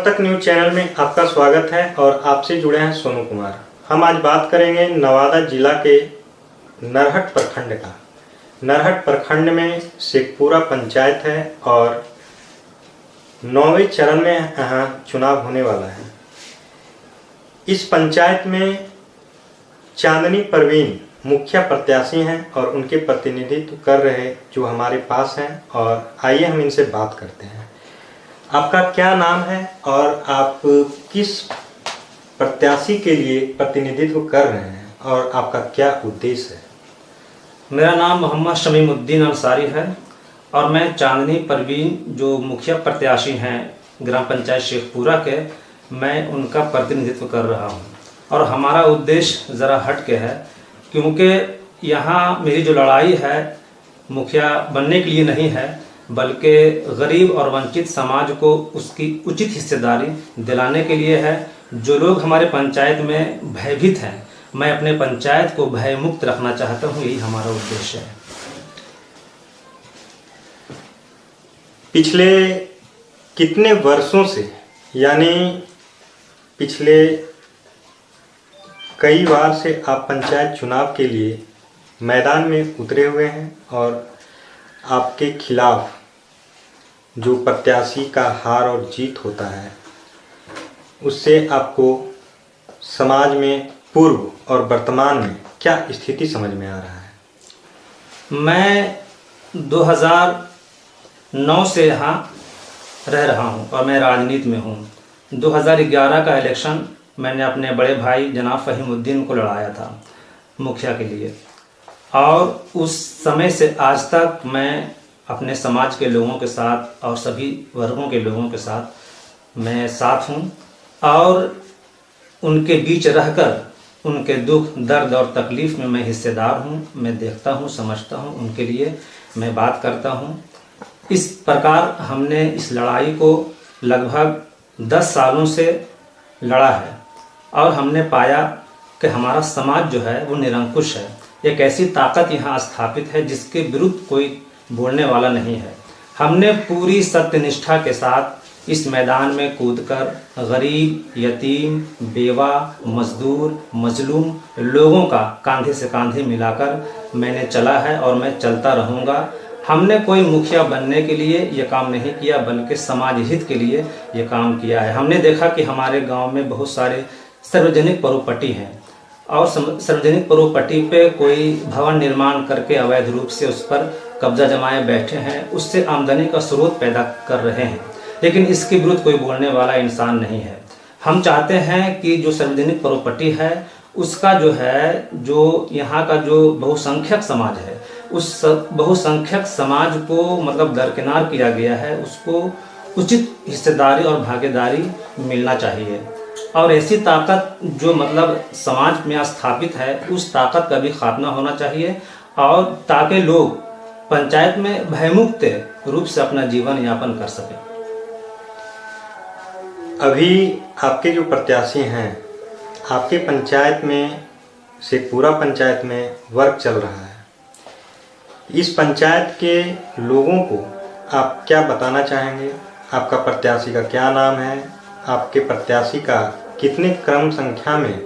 तक news channel में आपका स्वागत है और आपसे जुड़े हैं सोनू कुमार। हम आज बात करेंगे नवादा जिला के नरहट प्रखंड का। नरहट प्रखंड में शेखपुरा पंचायत है और 9वें चरण में यहाँ चुनाव होने वाला है। इस पंचायत में चांदनी परवीन मुखिया प्रत्याशी हैं और उनके प्रतिनिधित्व कर रहे जो हमारे पास हैं, और आइए हम इनसे बात करते हैं। आपका क्या नाम है और आप किस प्रत्याशी के लिए प्रतिनिधित्व कर रहे हैं और आपका क्या उद्देश्य है? मेरा नाम मोहम्मद शमीमुद्दीन अंसारी है और मैं चांदनी परवीन जो मुखिया प्रत्याशी हैं ग्राम पंचायत शेखपुरा के, मैं उनका प्रतिनिधित्व कर रहा हूं। और हमारा उद्देश्य ज़रा हट के है, क्योंकि यहाँ मेरी जो लड़ाई है मुखिया बनने के लिए नहीं है, बल्कि गरीब और वंचित समाज को उसकी उचित हिस्सेदारी दिलाने के लिए है। जो लोग हमारे पंचायत में भयभीत हैं, मैं अपने पंचायत को भयमुक्त रखना चाहता हूँ, यही हमारा उद्देश्य है। पिछले कितने वर्षों से, यानी पिछले कई बार से आप पंचायत चुनाव के लिए मैदान में उतरे हुए हैं और आपके खिलाफ जो प्रत्याशी का हार और जीत होता है, उससे आपको समाज में पूर्व और वर्तमान में क्या स्थिति समझ में आ रहा है? मैं 2009 से यहाँ रह रहा हूँ और मैं राजनीति में हूँ। 2011 का इलेक्शन मैंने अपने बड़े भाई जनाब फहीमुद्दीन को लड़ाया था मुखिया के लिए, और उस समय से आज तक मैं अपने समाज के लोगों के साथ और सभी वर्गों के लोगों के साथ मैं साथ हूँ, और उनके बीच रहकर उनके दुख दर्द और तकलीफ़ में मैं हिस्सेदार हूँ। मैं देखता हूँ, समझता हूँ, उनके लिए मैं बात करता हूँ। इस प्रकार हमने इस लड़ाई को लगभग 10 सालों से लड़ा है और हमने पाया कि हमारा समाज जो है वो निरंकुश है। एक ऐसी ताकत यहाँ स्थापित है जिसके विरुद्ध कोई बोलने वाला नहीं है। हमने पूरी सत्यनिष्ठा के साथ इस मैदान में कूदकर गरीब, यतीम, बेवा, मजदूर, मजलूम लोगों का कांधे से कांधे मिलाकर मैंने चला है और मैं चलता रहूँगा। हमने कोई मुखिया बनने के लिए ये काम नहीं किया, बल्कि समाज हित के लिए ये काम किया है। हमने देखा कि हमारे गांव में बहुत सारे सार्वजनिक प्रॉपर्टी हैं और सार्वजनिक प्रॉपर्टी पे कोई भवन निर्माण करके अवैध रूप से उस पर कब्जा जमाए बैठे हैं, उससे आमदनी का स्रोत पैदा कर रहे हैं, लेकिन इसके विरुद्ध कोई बोलने वाला इंसान नहीं है। हम चाहते हैं कि जो सार्वजनिक प्रॉपर्टी है उसका जो है, जो यहाँ का जो बहुसंख्यक समाज है, उस बहुसंख्यक समाज को मतलब दरकिनार किया गया है, उसको उचित हिस्सेदारी और भागीदारी मिलना चाहिए। और ऐसी ताकत जो मतलब समाज में स्थापित है, उस ताकत का भी खात्मा होना चाहिए, और ताकि लोग पंचायत में भयमुक्त रूप से अपना जीवन यापन कर सकें। अभी आपके जो प्रत्याशी हैं, आपके पंचायत में शेखपुरा पंचायत में वर्क चल रहा है। इस पंचायत के लोगों को आप क्या बताना चाहेंगे? आपका प्रत्याशी का क्या नाम है? आपके प्रत्याशी का कितने क्रम संख्या में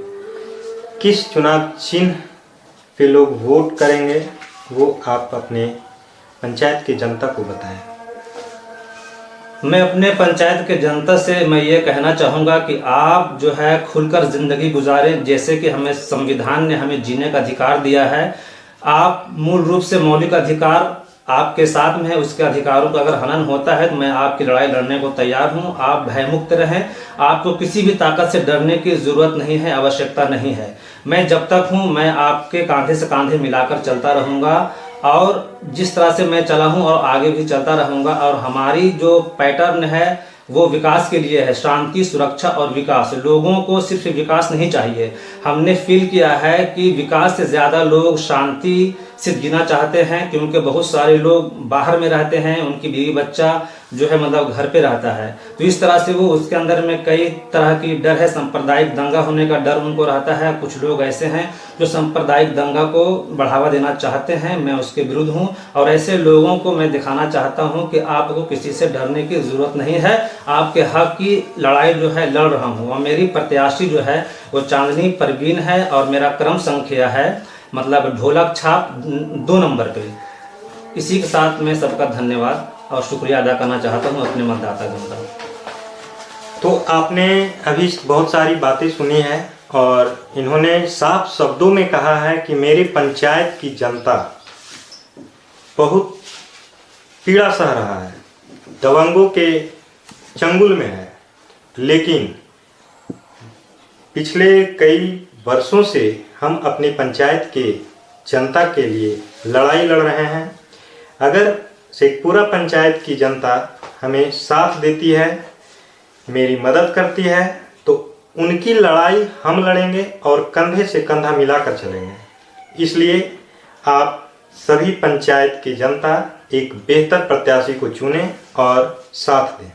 किस चुनाव चिन्ह पे लोग वोट करेंगे, वो आप अपने पंचायत की जनता को बताएं। मैं अपने पंचायत के जनता से मैं ये कहना चाहूँगा कि आप जो है खुलकर ज़िंदगी गुजारें, जैसे कि हमें संविधान ने हमें जीने का अधिकार दिया है। आप मूल रूप से मौलिक अधिकार आपके साथ में है, उसके अधिकारों का अगर हनन होता है तो मैं आपकी लड़ाई लड़ने को तैयार हूं। आप भयमुक्त रहें, आपको किसी भी ताकत से डरने की ज़रूरत नहीं है, आवश्यकता नहीं है। मैं जब तक हूं, मैं आपके कांधे से कांधे मिलाकर चलता रहूंगा, और जिस तरह से मैं चला हूं और आगे भी चलता रहूंगा। और हमारी जो पैटर्न है वो विकास के लिए है, शांति, सुरक्षा और विकास। लोगों को सिर्फ विकास नहीं चाहिए, हमने फील किया है कि विकास से ज़्यादा लोग शांति से जीना चाहते हैं, क्योंकि बहुत सारे लोग बाहर में रहते हैं, उनकी बीवी बच्चा जो है मतलब घर पे रहता है। तो इस तरह से वो उसके अंदर में कई तरह की डर है, सांप्रदायिक दंगा होने का डर उनको रहता है। कुछ लोग ऐसे हैं जो सांप्रदायिक दंगा को बढ़ावा देना चाहते हैं, मैं उसके विरुद्ध हूँ और ऐसे लोगों को मैं दिखाना चाहता हूँ कि आपको किसी से डरने की ज़रूरत नहीं है, आपके हक की लड़ाई जो है लड़ रहा हूँ। और मेरी प्रत्याशी जो है वो चांदनी परवीन है और मेरा क्रम संख्या है मतलब ढोलक छाप 2 नंबर पे। इसी के साथ मैं सबका धन्यवाद और शुक्रिया अदा करना चाहता हूँ अपने मतदातागण का। तो आपने अभी बहुत सारी बातें सुनी हैं और इन्होंने साफ शब्दों में कहा है कि मेरी पंचायत की जनता बहुत पीड़ा सह रहा है, दबंगों के चंगुल में है। लेकिन पिछले कई वर्षों से हम अपनी पंचायत के जनता के लिए लड़ाई लड़ रहे हैं। अगर शेखपुरा पंचायत की जनता हमें साथ देती है, मेरी मदद करती है, तो उनकी लड़ाई हम लड़ेंगे और कंधे से कंधा मिलाकर चलेंगे। इसलिए आप सभी पंचायत की जनता एक बेहतर प्रत्याशी को चुनें और साथ दें।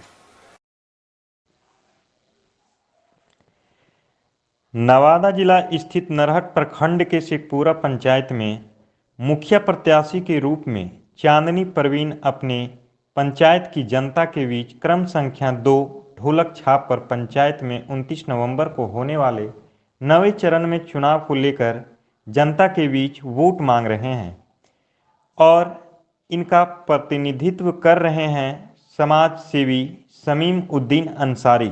नवादा जिला स्थित नरहट प्रखंड के शेखपुरा पंचायत में मुखिया प्रत्याशी के रूप में चांदनी परवीन अपने पंचायत की जनता के बीच क्रम संख्या 2 ढोलक छाप पर पंचायत में 29 नवंबर को होने वाले 9वें चरण में चुनाव को लेकर जनता के बीच वोट मांग रहे हैं और इनका प्रतिनिधित्व कर रहे हैं समाज सेवी शमीम उद्दीन अंसारी।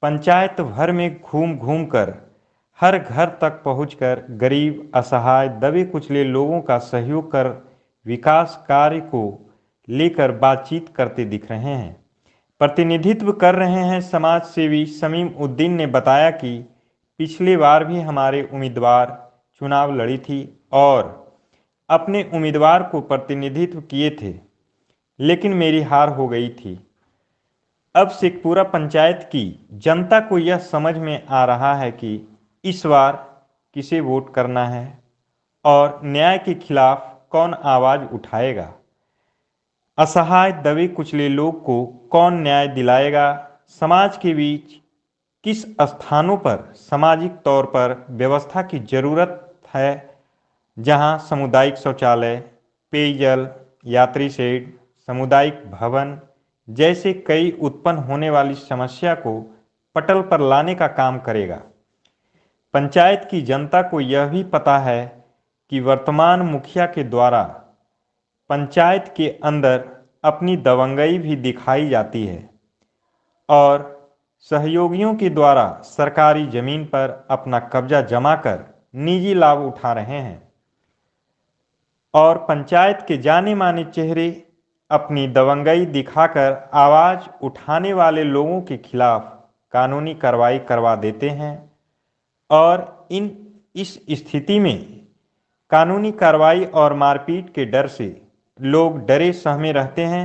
पंचायत भर में घूम घूम कर हर घर तक पहुंचकर गरीब, असहाय, दबे कुचले लोगों का सहयोग कर विकास कार्य को लेकर बातचीत करते दिख रहे हैं। प्रतिनिधित्व कर रहे हैं समाज सेवी शमीम उद्दीन ने बताया कि पिछली बार भी हमारे उम्मीदवार चुनाव लड़ी थी और अपने उम्मीदवार को प्रतिनिधित्व किए थे, लेकिन मेरी हार हो गई थी। अब शेखपुरा पंचायत की जनता को यह समझ में आ रहा है कि इस बार किसे वोट करना है और न्याय के खिलाफ कौन आवाज़ उठाएगा, असहाय दबे कुचले लोग को कौन न्याय दिलाएगा, समाज के बीच किस स्थानों पर सामाजिक तौर पर व्यवस्था की जरूरत है, जहां सामुदायिक शौचालय, पेयजल, यात्री शेड, सामुदायिक भवन जैसे कई उत्पन्न होने वाली समस्या को पटल पर लाने का काम करेगा। पंचायत की जनता को यह भी पता है कि वर्तमान मुखिया के द्वारा पंचायत के अंदर अपनी दबंगई भी दिखाई जाती है और सहयोगियों के द्वारा सरकारी जमीन पर अपना कब्जा जमाकर निजी लाभ उठा रहे हैं और पंचायत के जाने माने चेहरे अपनी दबंगई दिखाकर आवाज़ उठाने वाले लोगों के खिलाफ कानूनी कार्रवाई करवा देते हैं और इस स्थिति में कानूनी कार्रवाई और मारपीट के डर से लोग डरे सहमे रहते हैं।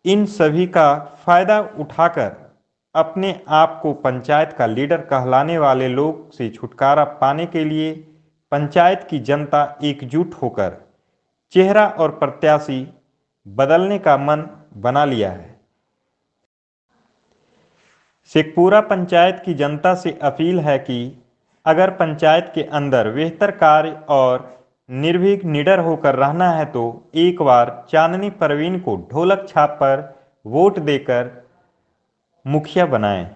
इन सभी का फायदा उठाकर अपने आप को पंचायत का लीडर कहलाने वाले लोग से छुटकारा पाने के लिए पंचायत की जनता एकजुट होकर चेहरा और प्रत्याशी बदलने का मन बना लिया है। शेखपुरा पंचायत की जनता से अपील है कि अगर पंचायत के अंदर बेहतर कार्य और निर्भीक निडर होकर रहना है तो एक बार चांदनी परवीन को ढोलक छाप पर वोट देकर मुखिया बनाएं।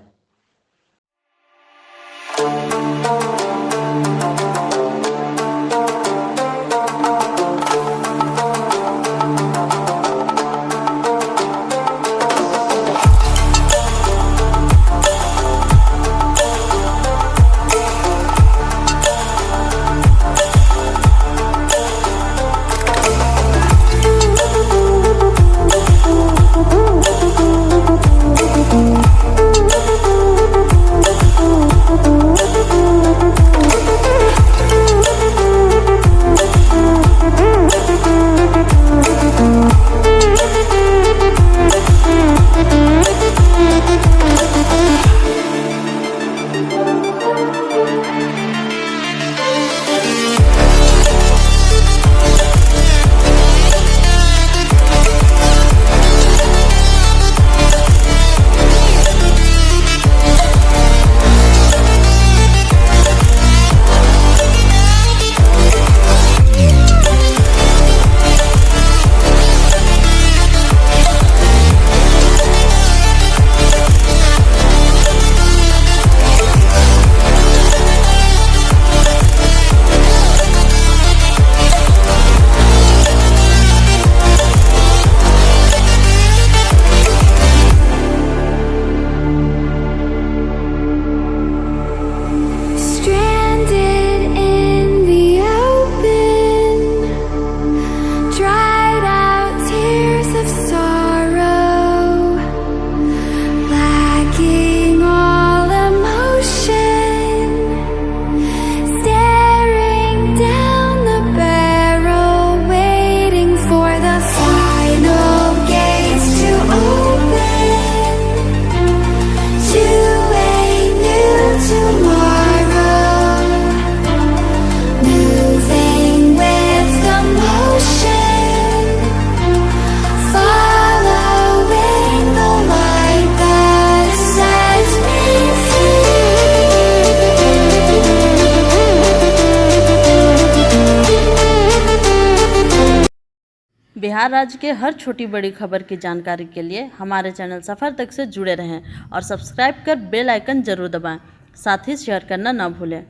बिहार राज्य के हर छोटी बड़ी खबर की जानकारी के लिए हमारे चैनल सफ़र तक से जुड़े रहें और सब्सक्राइब कर बेल आइकन ज़रूर दबाएं। साथ ही शेयर करना ना भूलें।